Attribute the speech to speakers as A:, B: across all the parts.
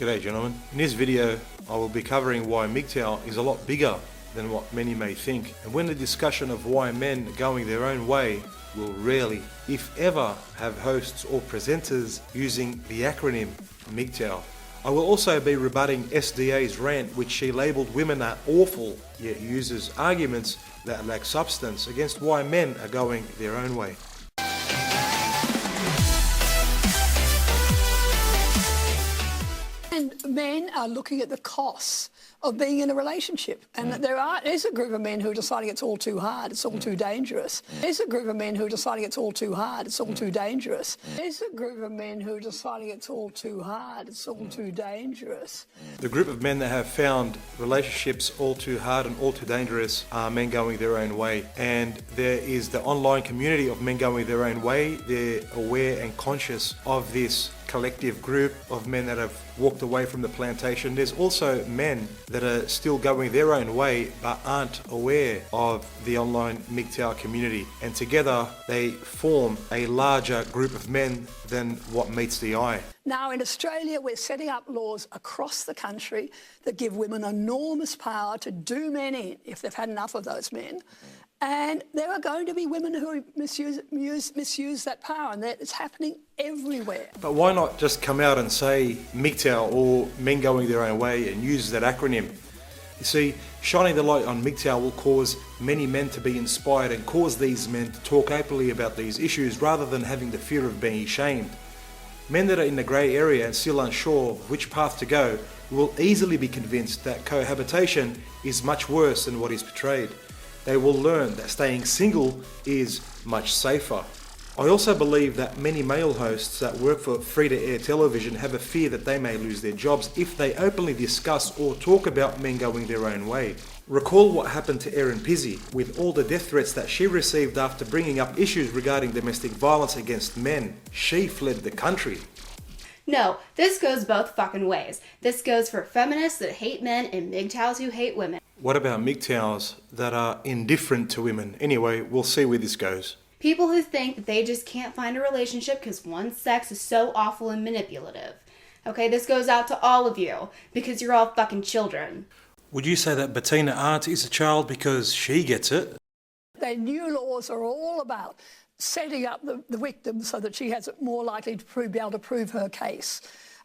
A: G'day gentlemen. In this video I will be covering why MGTOW is a lot bigger than what many may think, and when the discussion of why men going their own way will rarely, if ever, have hosts or presenters using the acronym MGTOW. I will also be rebutting SDA's rant, which she labelled women are awful, yet uses arguments that lack substance against why men are going their own way.
B: And men are looking at the costs of being in a relationship. And there's a group of men who are deciding it's all too hard, it's all too dangerous. There's a group of men who are deciding it's all too hard, it's all too dangerous. There's a group of men who are deciding it's all too hard, it's all too dangerous.
A: The group of men that have found relationships all too hard and all too dangerous are men going their own way. And there is the online community of men going their own way. They're aware and conscious of this collective group of men that have walked away from the plantation. There's also men that are still going their own way but aren't aware of the online MGTOW community, and together they form a larger group of men than what meets the eye.
B: Now in Australia we're setting up laws across the country that give women enormous power to do men in if they've had enough of those men. And there are going to be women who misuse that power, and that it's happening everywhere.
A: But why not just come out and say MGTOW or men going their own way and use that acronym? You see, shining the light on MGTOW will cause many men to be inspired and cause these men to talk openly about these issues rather than having the fear of being shamed. Men that are in the grey area and still unsure of which path to go will easily be convinced that cohabitation is much worse than what is portrayed. They will learn that staying single is much safer. I also believe that many male hosts that work for free-to-air television have a fear that they may lose their jobs if they openly discuss or talk about men going their own way. Recall what happened to Erin Pizzey with all the death threats that she received after bringing up issues regarding domestic violence against men. She fled the country.
C: No, this goes both fucking ways. This goes for feminists that hate men and MGTOWs who hate women.
A: What about MGTOWs that are indifferent to women? Anyway, we'll see where this goes.
C: People who think that they just can't find a relationship because one sex is so awful and manipulative. Okay, this goes out to all of you because you're all fucking children.
A: Would you say that Bettina Arndt is a child because she gets it?
B: The new laws are all about setting up the victim so that she has it more likely to be able to prove her case.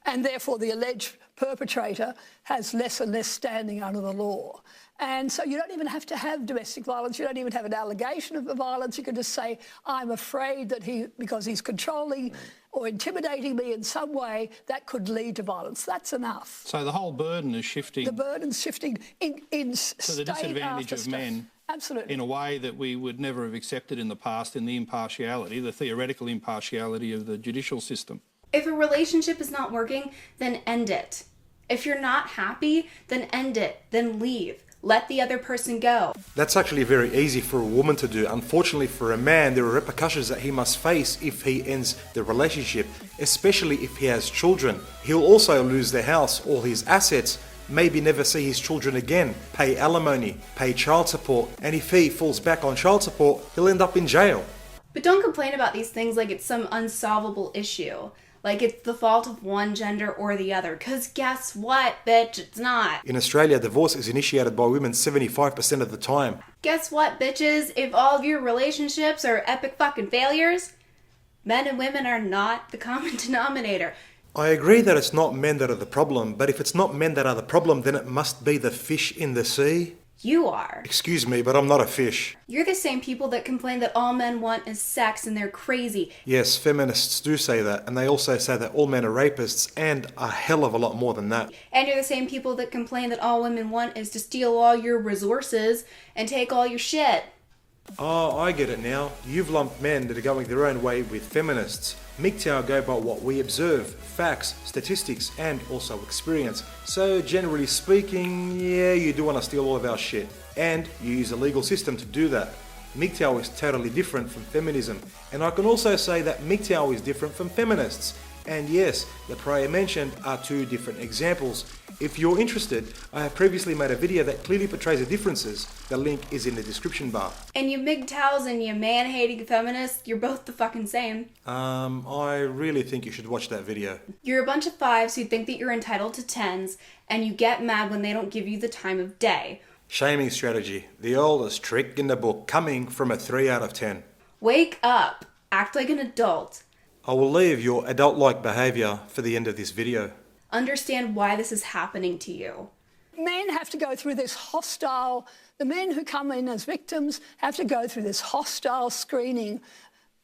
B: And therefore the alleged perpetrator has less and less standing under the law. And so you don't even have to have domestic violence. You don't even have an allegation of violence. You can just say, I'm afraid that because he's controlling or intimidating me in some way, that could lead to violence. That's enough.
D: So the whole burden is shifting.
B: The burden's shifting in
D: to the disadvantage of men.
B: Absolutely.
D: In a way that we would never have accepted in the past, in the impartiality, the theoretical impartiality of the judicial system.
C: If a relationship is not working, then end it. If you're not happy, then end it, then leave. Let the other person go.
A: That's actually very easy for a woman to do. Unfortunately for a man, there are repercussions that he must face if he ends the relationship, especially if he has children. He'll also lose the house, all his assets, maybe never see his children again, pay alimony, pay child support, and if he falls back on child support, he'll end up in jail.
C: But don't complain about these things like it's some unsolvable issue. Like it's the fault of one gender or the other. Because guess what, bitch? It's not.
A: In Australia, divorce is initiated by women 75% of the time.
C: Guess what, bitches? If all of your relationships are epic fucking failures, men and women are not the common denominator.
A: I agree that it's not men that are the problem, but if it's not men that are the problem, then it must be the fish in the sea.
C: You are.
A: Excuse me, but I'm not a fish.
C: You're the same people that complain that all men want is sex and they're crazy.
A: Yes, feminists do say that, and they also say that all men are rapists, and a hell of a lot more than that.
C: And you're the same people that complain that all women want is to steal all your resources and take all your shit.
A: Oh, I get it now. You've lumped men that are going their own way with feminists. MGTOW go by what we observe, facts, statistics, and also experience. So generally speaking, yeah, you do want to steal all of our shit. And you use a legal system to do that. MGTOW is totally different from feminism. And I can also say that MGTOW is different from feminists. And yes, the prayer mentioned are two different examples. If you're interested, I have previously made a video that clearly portrays the differences. The link is in the description bar.
C: And you MGTOWs and you man-hating feminists, you're both the fucking same.
A: I really think you should watch that video.
C: You're a bunch of 5s who think that you're entitled to 10s, and you get mad when they don't give you the time of day.
A: Shaming strategy, the oldest trick in the book, coming from a 3 out of 10.
C: Wake up. Act like an adult.
A: I will leave your adult-like behaviour for the end of this video.
C: Understand why this is happening to you.
B: Men have to go through this hostile, the men who come in as victims have to go through this hostile screening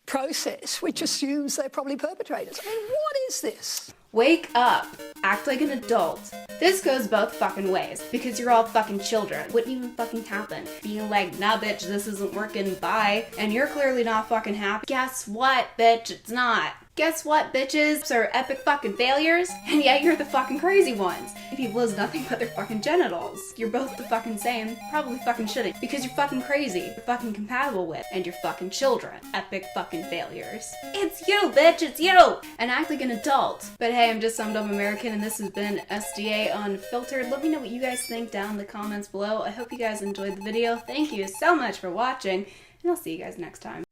B: process, which assumes they're probably perpetrators. I mean, what is this?
C: Wake up. Act like an adult. This goes both fucking ways, because you're all fucking children. Wouldn't even fucking happen. Being like, nah bitch, this isn't working, bye. And you're clearly not fucking happy. Guess what, bitch, it's not. Guess what, bitches are epic fucking failures, and yet you're the fucking crazy ones. People is nothing but their fucking genitals. You're both the fucking same, probably fucking shouldn't, because you're fucking crazy, you're fucking compatible with, and you're fucking children. Epic fucking failures. It's you, bitch, it's you! And act like an adult. But hey, I'm just some dumb American, and this has been SDA Unfiltered. Let me know what you guys think down in the comments below. I hope you guys enjoyed the video. Thank you so much for watching, and I'll see you guys next time.